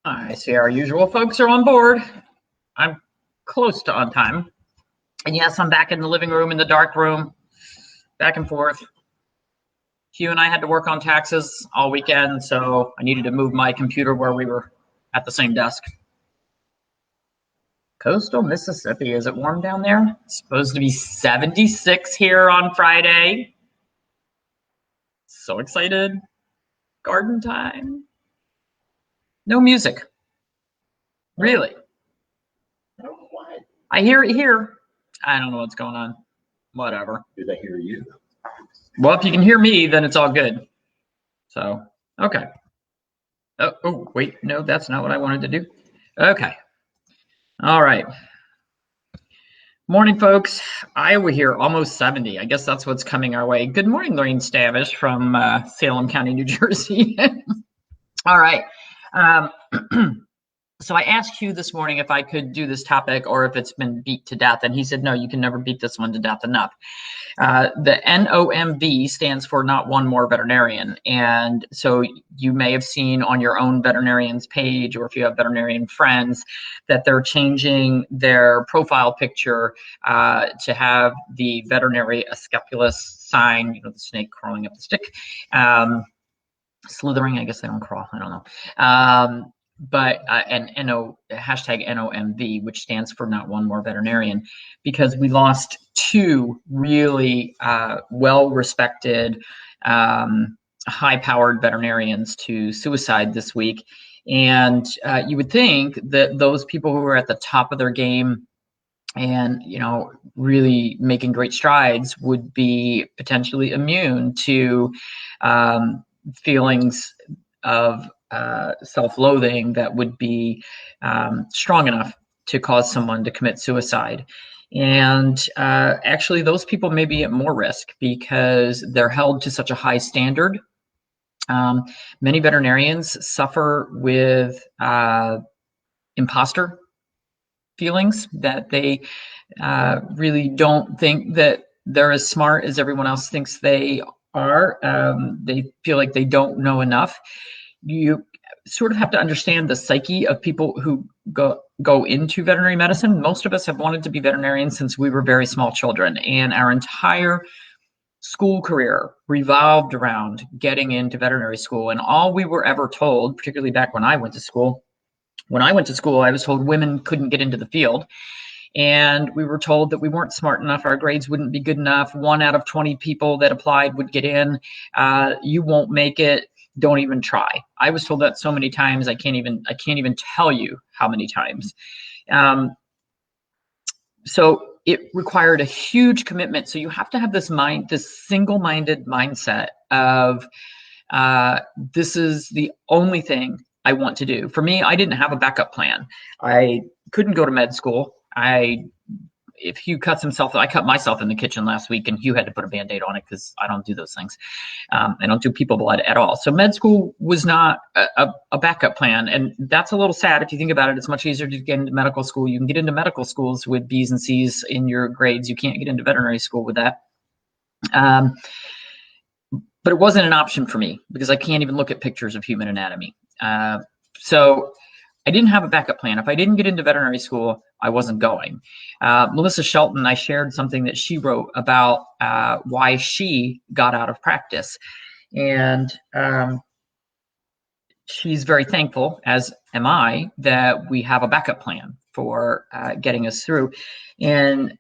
I see our usual folks are on board. I'm close to on time. And yes, I'm back in the living room, in the dark room, back and forth. Hugh and I had to work on taxes all weekend, so I needed to move my computer where we were at the same desk. Coastal Mississippi, is it warm down there? It's supposed to be 76 here on Friday. So excited. Garden time. No music. Really? What? I hear it here. I don't know what's going on. Whatever. Did I hear you? Well, if you can hear me, then it's all good. So, okay. Oh, wait. No, that's not what I wanted to do. Okay. All right. Morning, folks. Iowa here, almost 70. I guess that's what's coming our way. Good morning, Lorraine Stavish from Salem County, New Jersey. All right. So I asked Hugh this morning if I could do this topic or if it's been beat to death, and he said, no, you can never beat this one to death enough. The NOMV stands for Not One More Veterinarian. And so you may have seen on your own veterinarian's page, or if you have veterinarian friends, that they're changing their profile picture to have the veterinary escapulus sign, you know, the snake crawling up the stick. Slithering, I guess they don't crawl, I don't know. But and hashtag NOMV, which stands for Not One More Veterinarian, because we lost two really well-respected, high-powered veterinarians to suicide this week. And you would think that those people who were at the top of their game and, you know, really making great strides would be potentially immune to feelings of self-loathing that would be strong enough to cause someone to commit suicide. And actually, those people may be at more risk because they're held to such a high standard. Many veterinarians suffer with imposter feelings, that they really don't think that they're as smart as everyone else thinks they are. They feel like they don't know enough. You sort of have to understand the psyche of people who go into veterinary medicine. Most of us have wanted to be veterinarians since we were very small children, and our entire school career revolved around getting into veterinary school. And all we were ever told, particularly back when I went to school, I was told women couldn't get into the field. And we were told that we weren't smart enough, our grades wouldn't be good enough. 1 out of 20 people that applied would get in. You won't make it. Don't even try. I was told that so many times, I can't even tell you how many times. So it required a huge commitment. So you have to have this single-minded mindset of this is the only thing I want to do. For me, I didn't have a backup plan. I couldn't go to med school. If Hugh cuts himself, I cut myself in the kitchen last week, and Hugh had to put a Band-Aid on it because I don't do those things. I don't do people blood at all. So med school was not a backup plan. And that's a little sad if you think about it. It's much easier to get into medical school. You can get into medical schools with B's and C's in your grades. You can't get into veterinary school with that. But it wasn't an option for me because I can't even look at pictures of human anatomy. So I didn't have a backup plan. If I didn't get into veterinary school, I wasn't going. Melissa Shelton, I shared something that she wrote about why she got out of practice. And she's very thankful, as am I, that we have a backup plan for getting us through. And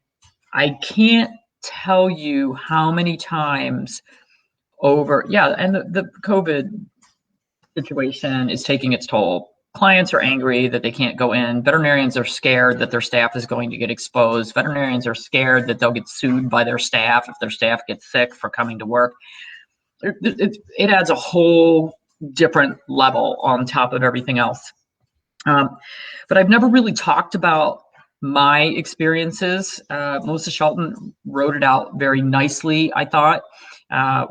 I can't tell you how many times and the COVID situation is taking its toll. Clients are angry that they can't go in. Veterinarians are scared that their staff is going to get exposed. Veterinarians are scared that they'll get sued by their staff if their staff gets sick for coming to work. It adds a whole different level on top of everything else. But I've never really talked about my experiences. Melissa Shelton wrote it out very nicely, I thought.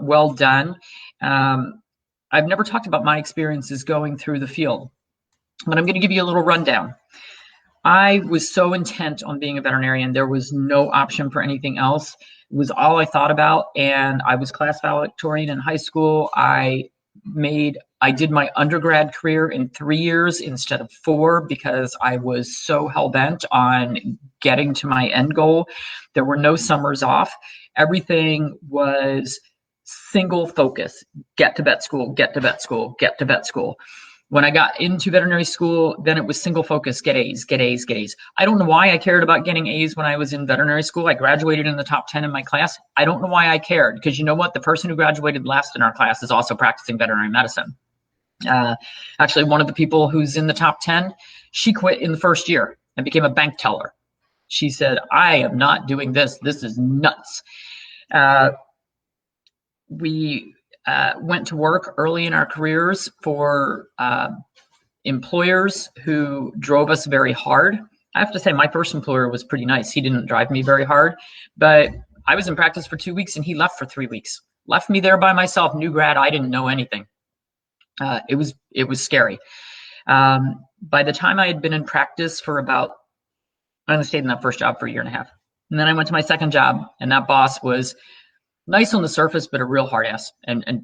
Well done. I've never talked about my experiences going through the field, but I'm going to give you a little rundown. I was so intent on being a veterinarian. There was no option for anything else. It was all I thought about. And I was class valedictorian in high school. I made I did my undergrad career in 3 years instead of 4 because I was so hell-bent on getting to my end goal. There were no summers off. Everything was single focus: get to vet school, get to vet school, get to vet school. When I got into veterinary school, then it was single focus: get A's, get A's, get A's. I don't know why I cared about getting A's when I was in veterinary school. I graduated in the top 10 in my class. I don't know why I cared, because you know what? The person who graduated last in our class is also practicing veterinary medicine. Actually, one of the people who's in the top 10, she quit in the first year and became a bank teller. She said, I am not doing this. This is nuts. We went to work early in our careers for employers who drove us very hard. I have to say, my first employer was pretty nice. He didn't drive me very hard, but I was in practice for 2 weeks and he left for 3 weeks. Left me there by myself, new grad. I didn't know anything. It was scary. By the time I had been in practice for about, I only stayed in that first job for 1.5 years. And then I went to my second job, and that boss was nice on the surface, but a real hard ass and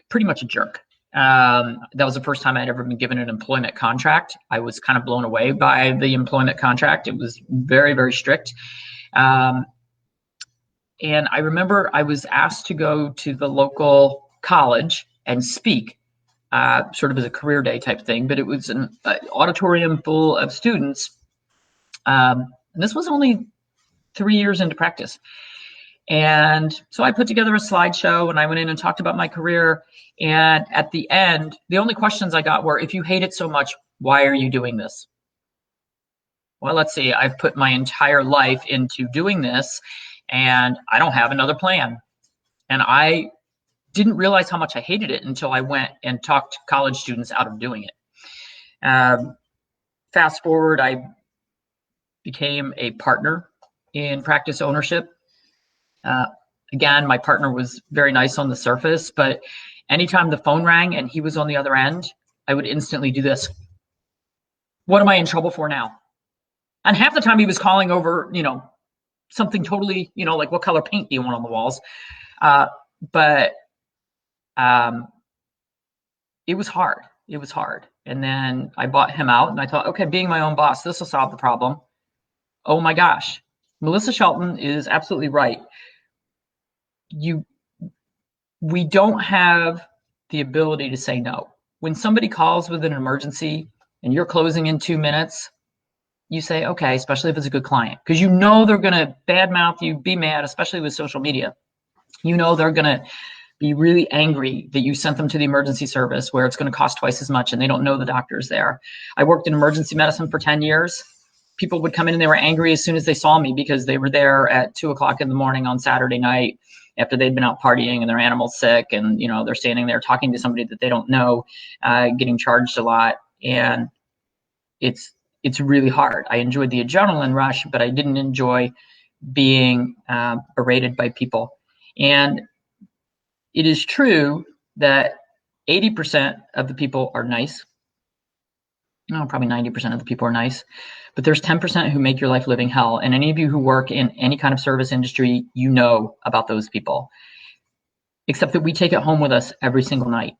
pretty much a jerk. That was the first time I'd ever been given an employment contract. I was kind of blown away by the employment contract. It was very, very strict. And I remember I was asked to go to the local college and speak, sort of as a career day type thing, but it was an auditorium full of students. And this was only 3 years into practice. And so I put together a slideshow and I went in and talked about my career. And at the end, the only questions I got were, if you hate it so much, why are you doing this? Well, let's see, I've put my entire life into doing this and I don't have another plan. And I didn't realize how much I hated it until I went and talked college students out of doing it. Fast forward, I became a partner in practice ownership. Again, my partner was very nice on the surface, but anytime the phone rang and he was on the other end, I would instantly do this. What am I in trouble for now? And half the time he was calling over, something totally, like what color paint do you want on the walls? But it was hard. It was hard. And then I bought him out and I thought, okay, being my own boss, this will solve the problem. Oh my gosh. Melissa Shelton is absolutely right. We don't have the ability to say no. When somebody calls with an emergency and you're closing in 2 minutes, you say, okay, especially if it's a good client, because you know they're going to badmouth you, be mad, especially with social media. You know they're going to be really angry that you sent them to the emergency service where it's going to cost twice as much and they don't know the doctor's there. I worked in emergency medicine for 10 years. People would come in and they were angry as soon as they saw me because they were there at 2:00 in the morning on Saturday night after they'd been out partying and their animal's sick, and they're standing there talking to somebody that they don't know, getting charged a lot, and it's really hard. I enjoyed the adrenaline rush, but I didn't enjoy being berated by people. And it is true that 80% of the people are nice. No, probably 90% of the people are nice, but there's 10% who make your life living hell. And any of you who work in any kind of service industry, you know about those people, except that we take it home with us every single night.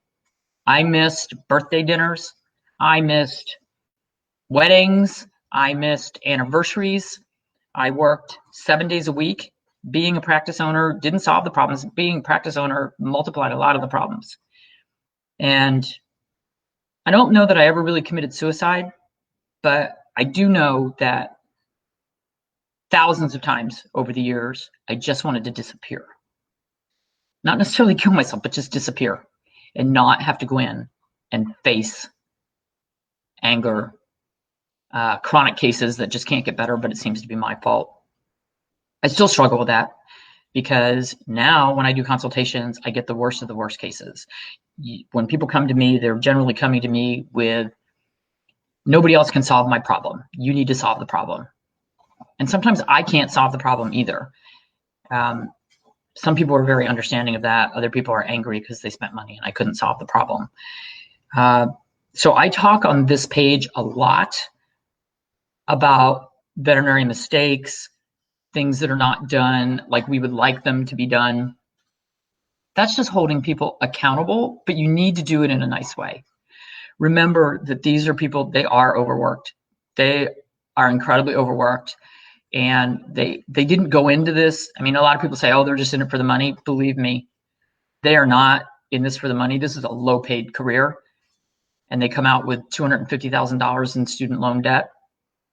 I missed birthday dinners. I missed weddings. I missed anniversaries. I worked 7 days a week. Being a practice owner didn't solve the problems. Being a practice owner multiplied a lot of the problems. And I don't know that I ever really committed suicide, but I do know that thousands of times over the years, I just wanted to disappear. Not necessarily kill myself, but just disappear and not have to go in and face anger, chronic cases that just can't get better, but it seems to be my fault. I still struggle with that because now when I do consultations, I get the worst of the worst cases. When people come to me, they're generally coming to me with, nobody else can solve my problem. You need to solve the problem. And sometimes I can't solve the problem either. Some people are very understanding of that. Other people are angry because they spent money and I couldn't solve the problem. So I talk on this page a lot about veterinary mistakes, things that are not done like we would like them to be done. That's just holding people accountable, but you need to do it in a nice way. Remember that these are people, they are overworked. They are incredibly overworked, and they didn't go into this. I mean, a lot of people say, oh, they're just in it for the money. Believe me, they are not in this for the money. This is a low paid career, and they come out with $250,000 in student loan debt.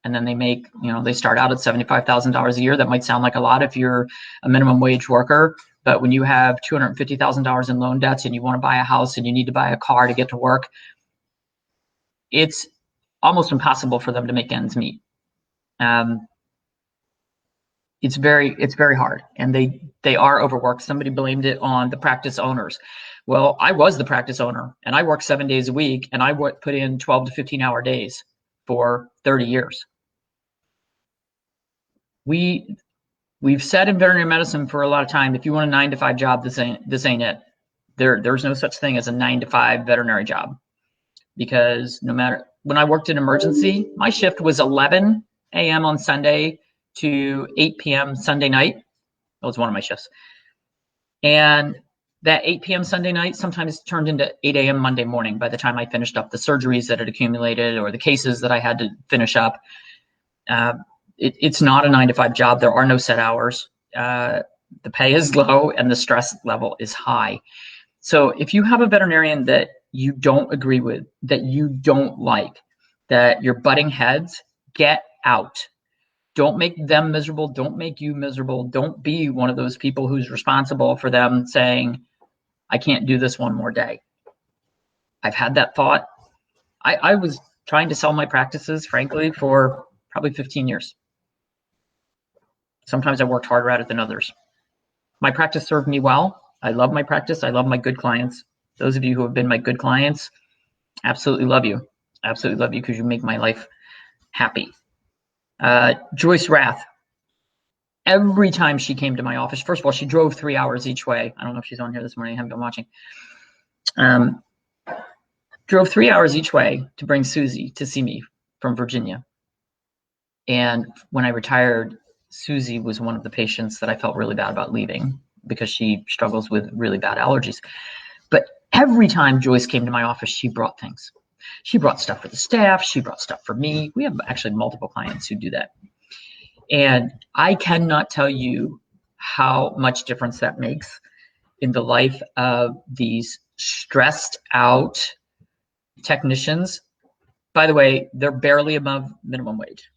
And then they make, they start out at $75,000 a year. That might sound like a lot if you're a minimum wage worker, but when you have $250,000 in loan debts and you want to buy a house and you need to buy a car to get to work, it's almost impossible for them to make ends meet. It's very hard, and they are overworked. Somebody blamed it on the practice owners. Well, I was the practice owner, and I worked 7 days a week, and I put in 12 to 15-hour days for 30 years. We've said in veterinary medicine for a lot of time, if you want a 9-to-5 job, this ain't it. There's no such thing as a 9-to-5 veterinary job, because no matter, when I worked in emergency, my shift was 11 a.m. on Sunday to 8 p.m. Sunday night. That was one of my shifts. And that 8 p.m. Sunday night sometimes turned into 8 a.m. Monday morning by the time I finished up the surgeries that had accumulated or the cases that I had to finish up. It's not a 9-to-5 job. There are no set hours. The pay is low and the stress level is high. So if you have a veterinarian that you don't agree with, that you don't like, that you're butting heads, get out. Don't make them miserable. Don't make you miserable. Don't be one of those people who's responsible for them saying, I can't do this one more day. I've had that thought. I was trying to sell my practices, frankly, for probably 15 years. Sometimes I worked harder at it than others. My practice served me well. I love my practice. I love my good clients. Those of you who have been my good clients, absolutely love you. Absolutely love you because you make my life happy. Joyce Rath, every time she came to my office, first of all, she drove 3 hours each way. I don't know if she's on here this morning. I haven't been watching. Drove 3 hours each way to bring Susie to see me from Virginia. And when I retired, Susie was one of the patients that I felt really bad about leaving because she struggles with really bad allergies. But every time Joyce came to my office, she brought things. She brought stuff for the staff. She brought stuff for me. We have actually multiple clients who do that. And I cannot tell you how much difference that makes in the life of these stressed out technicians. By the way, they're barely above minimum wage,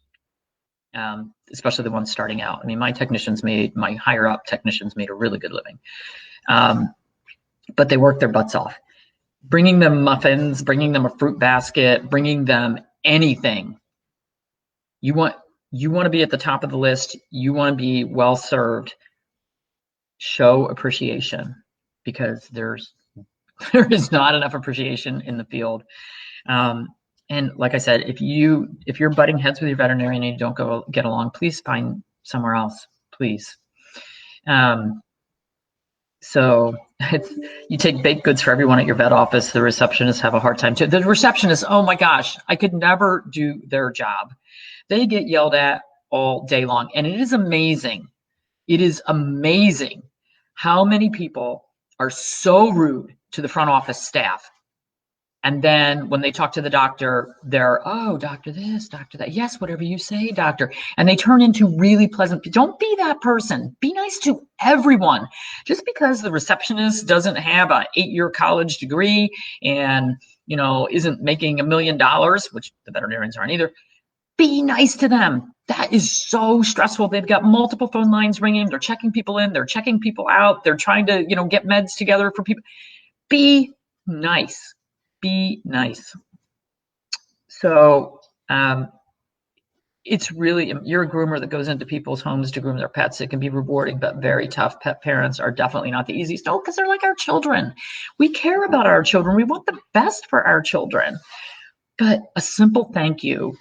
especially the ones starting out. I mean, my higher up technicians made a really good living, but they work their butts off. Bringing them muffins, bringing them a fruit basket, bringing them anything. You want to be at the top of the list. You want to be well served. Show appreciation, because there is not enough appreciation in the field. And like I said, if you're butting heads with your veterinarian and you don't get along, please find somewhere else, please. So you take baked goods for everyone at your vet office. The receptionists have a hard time too. The receptionists, oh my gosh, I could never do their job. They get yelled at all day long. And it is amazing. It is amazing how many people are so rude to the front office staff. And then when they talk to the doctor, they're, oh, doctor this, doctor that. Yes, whatever you say, doctor. And they turn into really pleasant. Don't be that person. Be nice to everyone. Just because the receptionist doesn't have an 8-year college degree and, isn't making $1 million, which the veterinarians aren't either, be nice to them. That is so stressful. They've got multiple phone lines ringing. They're checking people in. They're checking people out. They're trying to, get meds together for people. Be nice. Be nice. So it's really, you're a groomer that goes into people's homes to groom their pets. It can be rewarding, but very tough. Pet parents are definitely not the easiest. No, because they're like our children. We care about our children. We want the best for our children. But a simple thank you,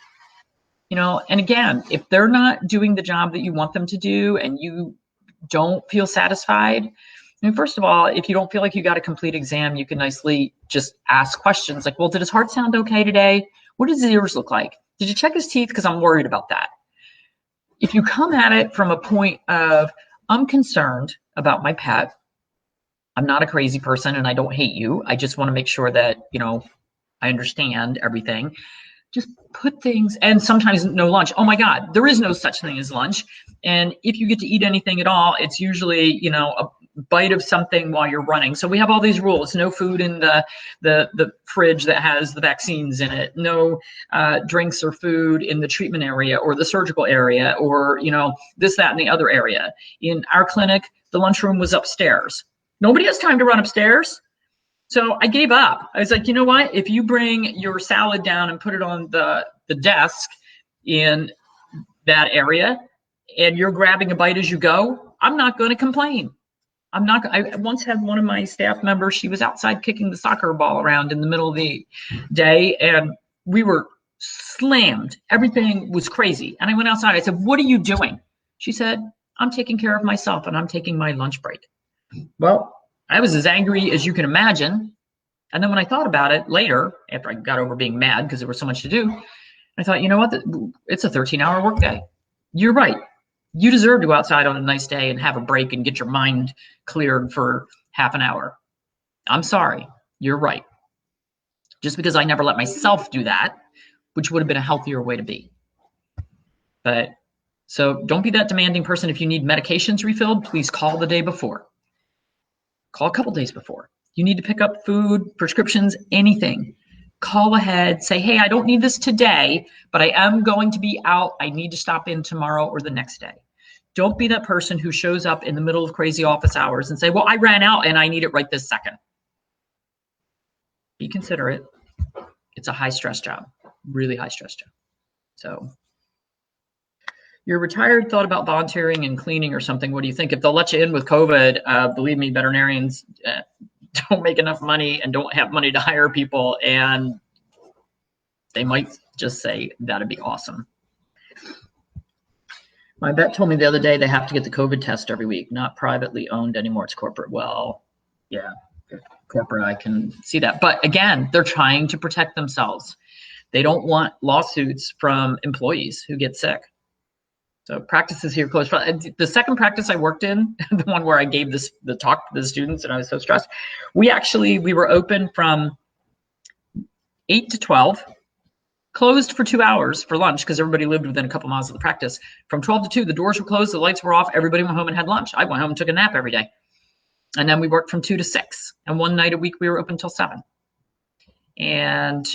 and again, if they're not doing the job that you want them to do and you don't feel satisfied, first of all, if you don't feel like you got a complete exam, you can nicely just ask questions like, well, did his heart sound okay today? What does his ears look like? Did you check his teeth? Because I'm worried about that. If you come at it from a point of, I'm concerned about my pet, I'm not a crazy person and I don't hate you. I just want to make sure that, I understand everything. Just put things, and sometimes no lunch. Oh my God, there is no such thing as lunch. And if you get to eat anything at all, it's usually, a bite of something while you're running. So we have all these rules: no food in the fridge that has the vaccines in it, no drinks or food in the treatment area or the surgical area, or, this, that, and the other area. In our clinic, the lunchroom was upstairs. Nobody has time to run upstairs. So I gave up. I was like, you know what? If you bring your salad down and put it on the desk in that area and you're grabbing a bite as you go, I'm not going to complain. I once had one of my staff members, she was outside kicking the soccer ball around in the middle of the day and we were slammed. Everything was crazy. And I went outside. I said, what are you doing? She said, I'm taking care of myself and I'm taking my lunch break. Well, I was as angry as you can imagine. And then when I thought about it later, after I got over being mad because there was so much to do, I thought, you know what? It's a 13-hour workday. You're right. You deserve to go outside on a nice day and have a break and get your mind cleared for half an hour. I'm sorry. You're right. Just because I never let myself do that, which would have been a healthier way to be. But so don't be that demanding person. If you need medications refilled, please call the day before. Call a couple days before. You need to pick up food, prescriptions, anything. Call ahead, say, hey, I don't need this today, but I am going to be out. I need to stop in tomorrow or the next day. Don't be that person who shows up in the middle of crazy office hours and say, well, I ran out and I need it right this second. Be considerate. It's a high stress job, really high stress job. So you're retired, thought about volunteering and cleaning or something. What do you think? If they'll let you in with COVID, believe me, veterinarians don't make enough money and don't have money to hire people. And they might just say, that'd be awesome. My vet told me the other day they have to get the COVID test every week, not privately owned anymore. It's corporate. Well, yeah, corporate, I can see that. But again, they're trying to protect themselves. They don't want lawsuits from employees who get sick. So practices here close. The second practice I worked in, the one where I gave the talk to the students and I was so stressed, we were open from 8 to 12, closed for 2 hours for lunch because everybody lived within a couple miles of the practice. From 12 to 2, the doors were closed, the lights were off, everybody went home and had lunch. I went home and took a nap every day. And then we worked from 2 to 6. And one night a week we were open till 7. And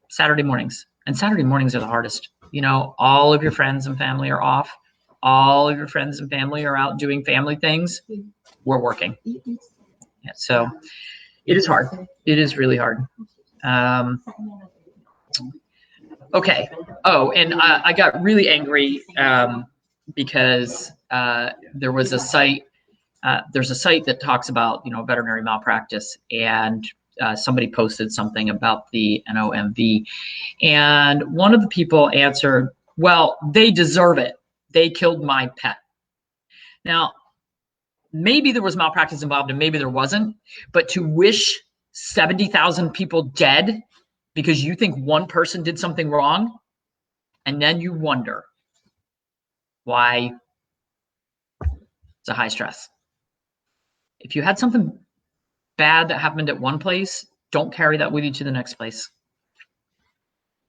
Saturday mornings. And Saturday mornings are the hardest. All of your friends and family are off. All of your friends and family are out doing family things. We're working. Yeah, so it is hard. It is really hard. Okay. Oh, and I got really angry because there was a site. There's a site that talks about, veterinary malpractice, and somebody posted something about the NOMV, and one of the people answered, well, they deserve it. They killed my pet. Now, maybe there was malpractice involved and maybe there wasn't, but to wish 70,000 people dead because you think one person did something wrong, and then you wonder why it's a high stress. If you had something bad that happened at one place, don't carry that with you to the next place.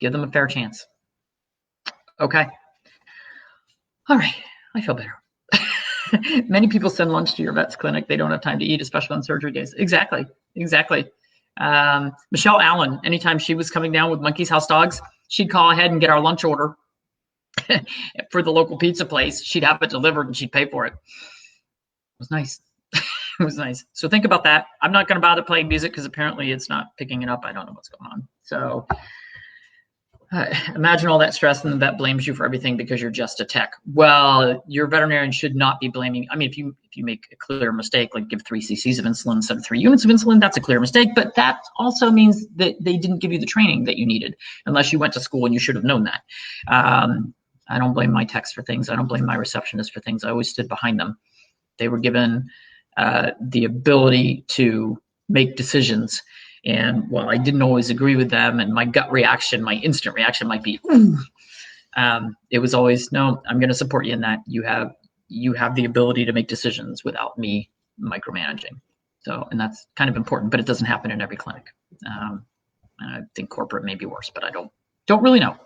Give them a fair chance. Okay. All right. I feel better. Many people send lunch to your vet's clinic. They don't have time to eat, especially on surgery days. Exactly. Michelle Allen, anytime she was coming down with Monkey's House dogs, she'd call ahead and get our lunch order for the local pizza place. She'd have it delivered and she'd pay for it. It was nice. It was nice. So think about that. I'm not going to bother playing music because apparently it's not picking it up. I don't know what's going on. So imagine all that stress and the vet blames you for everything because you're just a tech. Well, your veterinarian should not be blaming. I mean, if you make a clear mistake, like give 3 cc's of insulin instead of 3 units of insulin, that's a clear mistake. But that also means that they didn't give you the training that you needed, unless you went to school and you should have known that. I don't blame my techs for things. I don't blame my receptionists for things. I always stood behind them. They were given the ability to make decisions. And while I didn't always agree with them, and my gut reaction, my instant reaction might be, it was always, no, I'm going to support you in that. You have the ability to make decisions without me micromanaging. So, and that's kind of important, but it doesn't happen in every clinic. I think corporate may be worse, but I don't really know.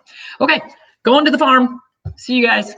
Okay, going to the farm. See you guys.